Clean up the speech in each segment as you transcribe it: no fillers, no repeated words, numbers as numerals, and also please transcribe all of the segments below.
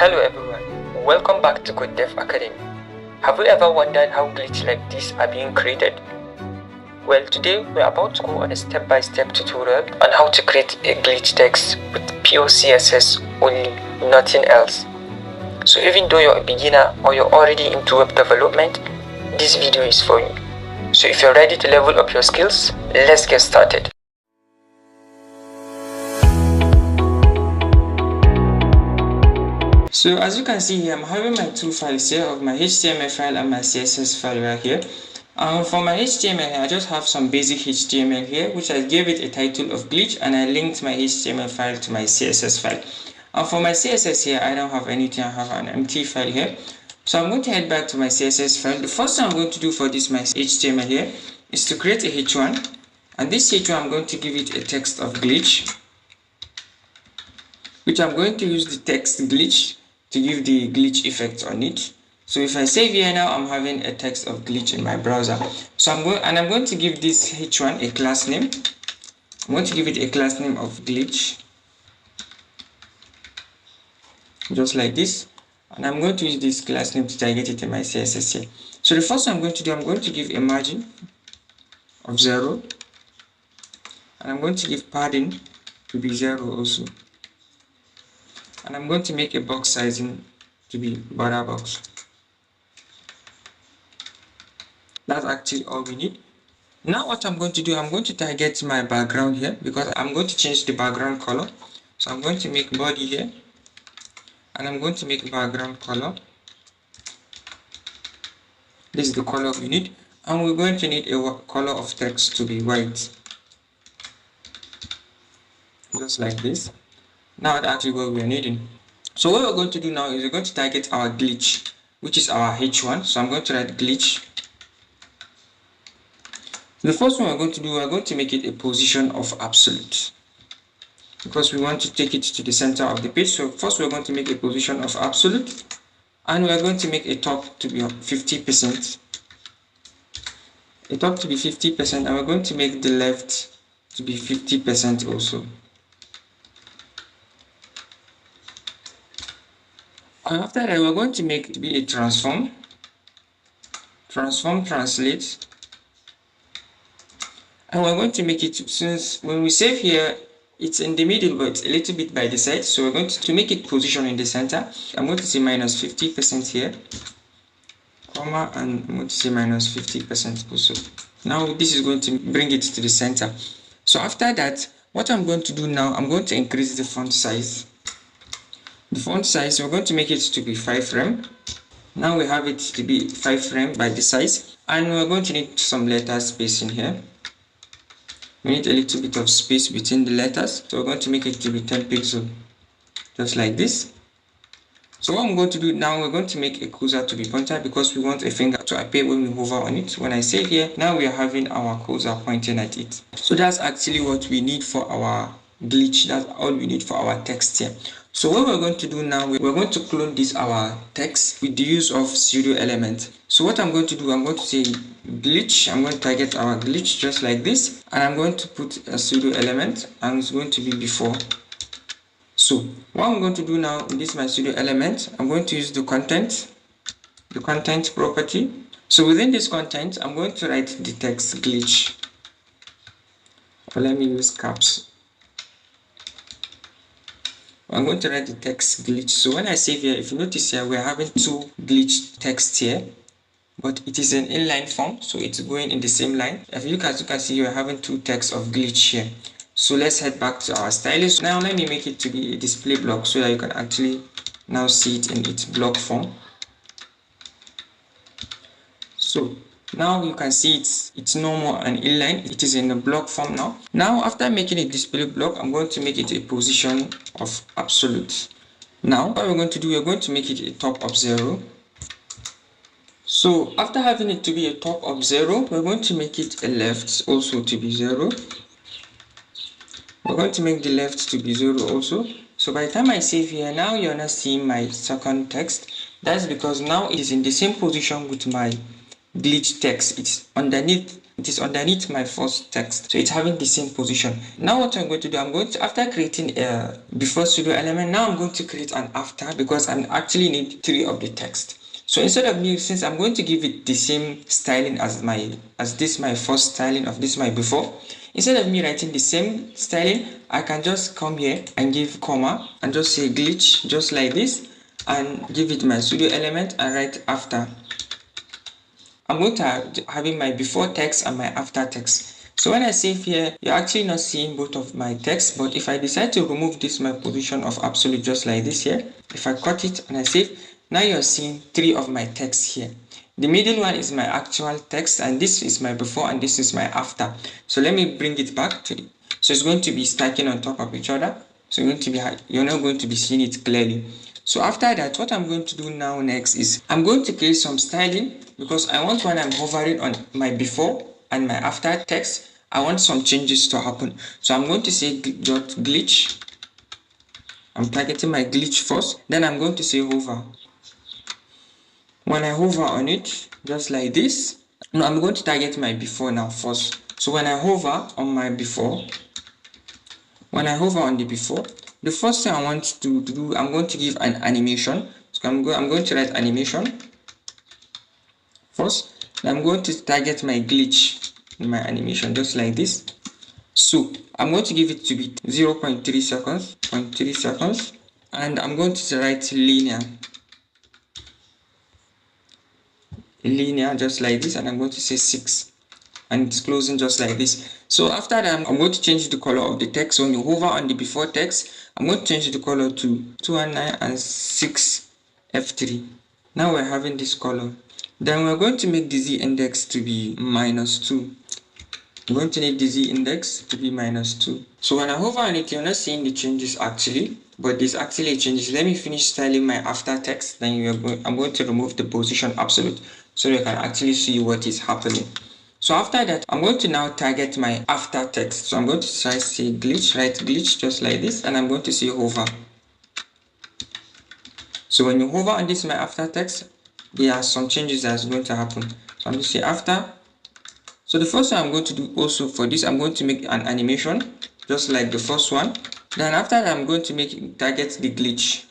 Hello everyone, welcome back to Code Dev Academy. Have you ever wondered how glitches like this are being created? Well, today we're about to go on a step-by-step tutorial on how to create a glitch text with pure CSS only, nothing else. So even though you're a beginner or you're already into web development, this video is for you. So if you're ready to level up your skills, let's get started. So as you can see here, I'm having my two files here of my HTML file and my CSS file right here. For my HTML, I just have some basic HTML here, which I gave it a title of glitch, and I linked my HTML file to my CSS file. And for my CSS here, I don't have anything. I have an empty file here. So I'm going to head back to my CSS file. The first thing I'm going to do for this my HTML here is to create a H1, and this H1 I'm going to give it a text of glitch, which I'm going to use the text glitch to give the glitch effect on it. So if I save here now, I'm having a text of glitch in my browser. So I'm going to give this H1 a class name. I'm going to give it a class name of glitch, just like this. And I'm going to use this class name to target it in my CSS here. So the first thing I'm going to do, I'm going to give a margin of 0, and I'm going to give padding to be 0 also. And I'm going to make a box sizing to be border box. That's actually all we need. Now what I'm going to do, I'm going to target my background here because I'm going to change the background color. So I'm going to make body here, and I'm going to make background color. This is the color we need, and we're going to need a color of text to be white, just like this. Now that's actually what we're needing. So what we're going to do now is we're going to target our glitch, which is our H1. So I'm going to write glitch. The first one we're going to do, we're going to make it a position of absolute, because we want to take it to the center of the page. So first we're going to make a position of absolute, and we're going to make a top to be 50%. A top to be 50%, and we're going to make the left to be 50% also. And after that, we're going to make it to be a transform translate, and we're going to make it, since when we save here it's in the middle but a little bit by the side, so we're going to make it position in the center. I'm going to say minus 50% here, comma, and I'm going to say minus 50% also. Now this is going to bring it to the center. So after that, what I'm going to do now, I'm going to increase the font size. The font size, we're going to make it to be 5 rem. Now we have it to be 5 rem by the size, and we're going to need some letter spacing here. We need a little bit of space between the letters, so we're going to make it to be 10 pixels, just like this. So what I'm going to do now, we're going to make a cursor to be pointer because we want a finger to appear when we hover on it. When I say here, now we are having our cursor pointing at it. So that's actually what we need for our glitch. That's all we need for our text here. So what we're going to do now, we're going to clone this our text with the use of pseudo element. So what I'm going to do, I'm going to say glitch. I'm going to target our glitch just like this, and I'm going to put a pseudo element, and it's going to be before. So what I'm going to do now in this my pseudo element, I'm going to use the content property. So within this content, I'm going to write the text glitch, or let me use caps. I'm going to write the text glitch. So when I save here, if you notice here, we're having two glitch texts here, but it is an inline form, so it's going in the same line. If you look, as you can see, we're having two texts of glitch here. So let's head back to our stylus. Now let me make it to be a display block so that you can actually now see it in its block form. So now you can see it's normal and inline. It is in the block form now. Now after making a display block, I'm going to make it a position of absolute. Now what we're going to do, we're going to make it a top of 0. So after having it to be a top of 0, we're going to make it a left also to be 0. We're going to make the left to be 0 also. So by the time I save here, now you're not seeing my second text. That's because now it is in the same position with my glitch text. It's underneath It is underneath my first text, so it's having the same position. Now what I'm going to do, after creating a before pseudo element, now I'm going to create an after, because I actually need 3 of the text. So instead of me, since I'm going to give it the same styling as this my first styling of this my before, instead of me writing the same styling, I can just come here and give comma and just say glitch, just like this, and give it my pseudo element and write after. I'm going to having my before text and my after text. So when I save here, you're actually not seeing both of my text, but if I decide to remove this my position of absolute just like this here, if I cut it and I save, now you're seeing 3 of my text here. The middle one is my actual text, and this is my before and this is my after. So let me bring it back to the, so it's going to be stacking on top of each other. So you're not going to be seeing it clearly. So after that, what I'm going to do now next is I'm going to create some styling, because I want, when I'm hovering on my before and my after text, I want some changes to happen. So I'm going to say dot glitch. I'm targeting my glitch first, then I'm going to say hover. When I hover on it, just like this, no, I'm going to target my before now first. So when I hover on my before, when I hover on the before, the first thing I want to do, I'm going to give an animation. So I'm going to write animation first. Then I'm going to target my glitch in my animation, just like this. So I'm going to give it to be 0.3 seconds, 0.3 seconds, and I'm going to write linear, just like this, and I'm going to say 6, and it's closing just like this. So after that, I'm going to change the color of the text. So when you hover on the before text, I'm going to change the color to 219 and 6 F3. Now we're having this color. Then we're going to make the z index to be -2. I'm going to need the z index to be -2. So when I hover on it, you're not seeing the changes actually, but there's actually changes. Let me finish styling my after text, then I'm going to remove the position absolute so you can actually see what is happening. So after that, I'm going to now target my after text. So I'm going to try say glitch, write glitch just like this, and I'm going to say hover. So when you hover on this my after text, there are some changes that's going to happen. So I'm going to say after. So the first thing I'm going to do also for this, I'm going to make an animation just like the first one. Then after that, I'm going to target the glitch,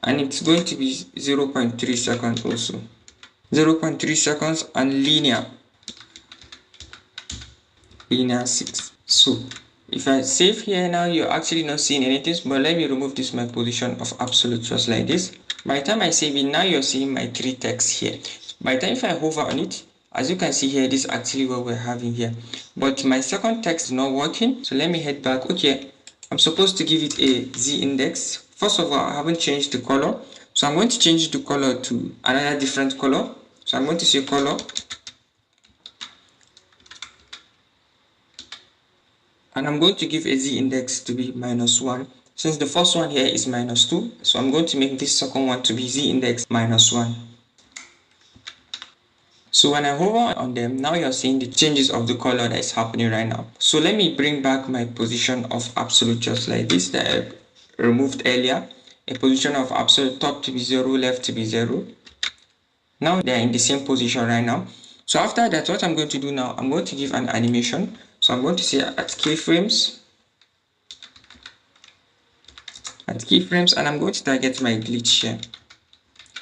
and it's going to be 0.3 seconds also. 0.3 seconds and linear 6. So if I save here now, you're actually not seeing anything, but let me remove this my position of absolute just like this. By the time I save it, now you're seeing my 3 text here. By the time if I hover on it, as you can see here, this is actually what we're having here. But my second text is not working, so let me head back. Okay, I'm supposed to give it a z index. First of all, I haven't changed the color, so I'm going to change the color to another different color. So I'm going to say color, and I'm going to give a z index to be -1. Since the first one here is -2, so I'm going to make this second one to be z index -1. So when I hover on them, now you're seeing the changes of the color that is happening right now. So let me bring back my position of absolute just like this that I removed earlier. A position of absolute, top to be 0, left to be 0. Now they're in the same position right now. So after that, what I'm going to do now, I'm going to give an animation. So I'm going to say at keyframes, and I'm going to target my glitch here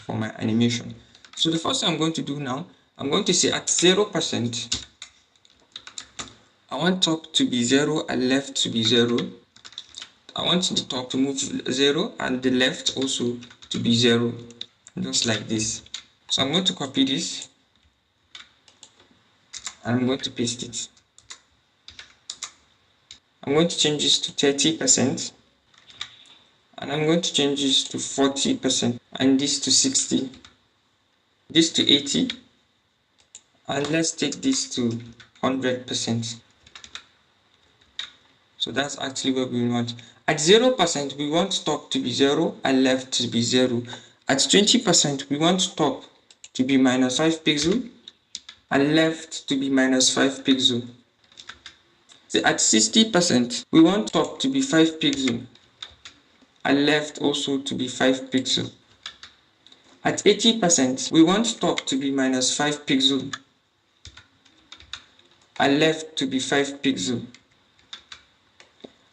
for my animation. So the first thing I'm going to do now, I'm going to say at 0%, I want top to be 0 and left to be 0. I want the top to move 0 and the left also to be 0, just like this. So I'm going to copy this and I'm going to paste it. I'm going to change this to 30%, and I'm going to change this to 40%, and this to 60, this to 80, and let's take this to 100%. So that's actually what we want. At 0%, we want top to be 0 and left to be 0. At 20%, we want top to be -5 pixel and left to be -5 pixel. So at 60%, we want top to be 5 pixel and left also to be 5 pixel. At 80%, we want top to be -5 pixel and left to be 5 pixels.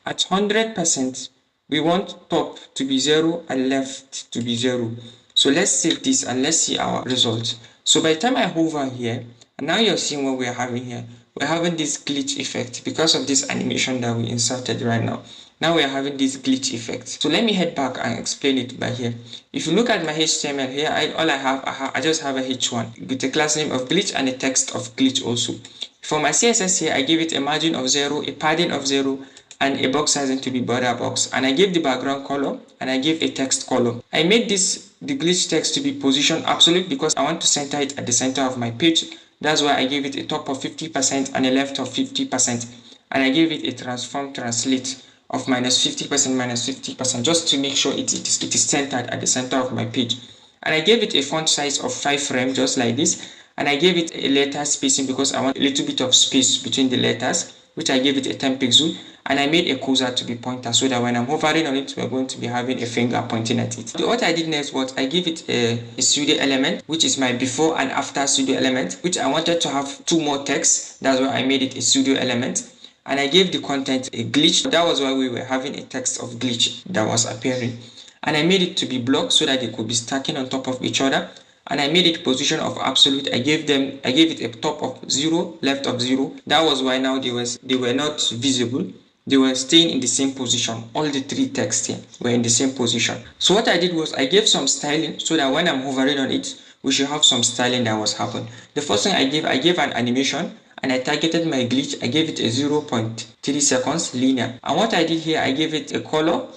At 100%, we want top to be 0 and left to be 0. So let's save this and let's see our result. So by the time I hover here, and now you're seeing what we're having here. We're having this glitch effect because of this animation that we inserted right now. Now we're having this glitch effect. So let me head back and explain it by here. If you look at my HTML here, I just have a H1 with a class name of glitch and a text of glitch also. For my CSS here, I give it a margin of 0, a padding of 0, and a box sizing to be border box, and I gave the background color and I gave a text color. I made the glitch text to be position absolute because I want to center it at the center of my page. That's why I gave it a top of 50% and a left of 50%, and I gave it a transform translate of -50% -50% just to make sure it is centered at the center of my page. And I gave it a font size of 5 rem just like this, and I gave it a letter spacing because I want a little bit of space between the letters, which I gave it a 10 pixel, and I made a cursor to be pointer so that when I'm hovering on it, we're going to be having a finger pointing at it. So what I did next was I gave it a pseudo element, which is my before and after pseudo element, which I wanted to have 2 more texts. That's why I made it a pseudo element. And I gave the content a glitch. That was why we were having a text of glitch that was appearing. And I made it to be blocks so that they could be stacking on top of each other. And I made it position of absolute. I gave it a top of 0, left of 0. That was why now they were not visible. They were staying in the same position. All the 3 texts here were in the same position. So what I did was I gave some styling so that when I'm hovering on it, we should have some styling that was happening. The first thing I gave an animation, and I targeted my glitch. I gave it a 0.3 seconds linear. And what I did here, I gave it a color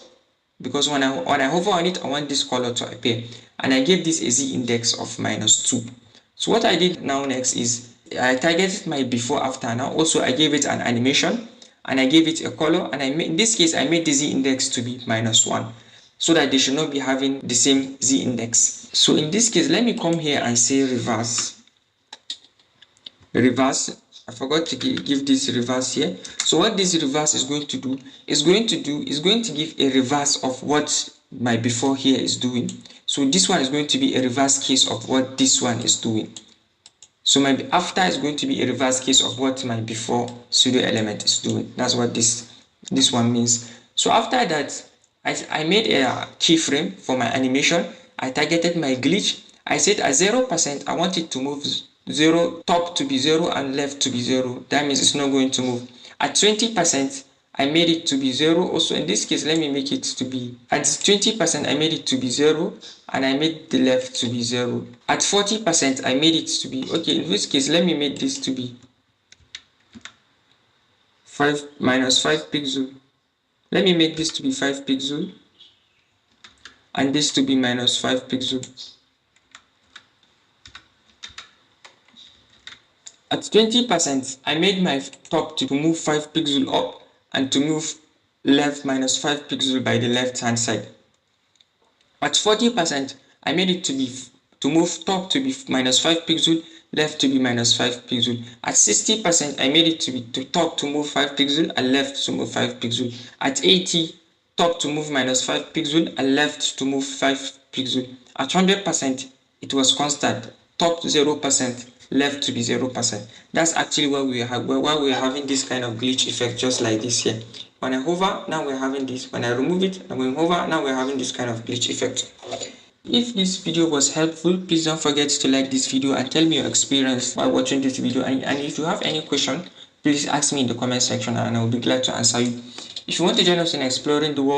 because when I hover on it, I want this color to appear. And I gave this a z index of -2. So what I did now next is I targeted my before after. Now also I gave it an animation and I gave it a color, and in this case I made the z index to be -1 so that they should not be having the same z index. So in this case, let me come here and say reverse. I forgot to give this reverse here. So what this reverse is going to do is going to give a reverse of what my before here is doing. So this one is going to be a reverse case of what this one is doing. So my after is going to be a reverse case of what my before pseudo element is doing. That's what this one means. So after that, I made a keyframe for my animation. I targeted my glitch. I said at 0%, I want it to move 0, top to be 0 and left to be 0. That means it's not going to move. At 20%, I made it to be 0. Also in this case, let me make it to be, at 20%, I made it to be 0 and I made the left to be 0. At 40%, I made it to be, okay, in this case, let me make this to be -5 pixel. Let me make this to be 5 pixel and this to be -5 pixel. At 20%, I made my top to move 5 pixels up and to move left -5 pixels by the left hand side. At 40%, I made it to move top to be -5 pixels, left to be -5 pixels. At 60%, I made it to top to move 5 pixels and left to move 5 pixels. At 80, top to move -5 pixels and left to move 5 pixels. At 100%, it was constant, top 0%. Left to be 0%. That's actually why we are having this kind of glitch effect, just like this here. When I hover, now we're having this. When I remove it, and when we hover, now we're having this kind of glitch effect. If this video was helpful, please don't forget to like this video and tell me your experience while watching this video. And if you have any question, please ask me in the comment section and I will be glad to answer you. If you want to join us in exploring the world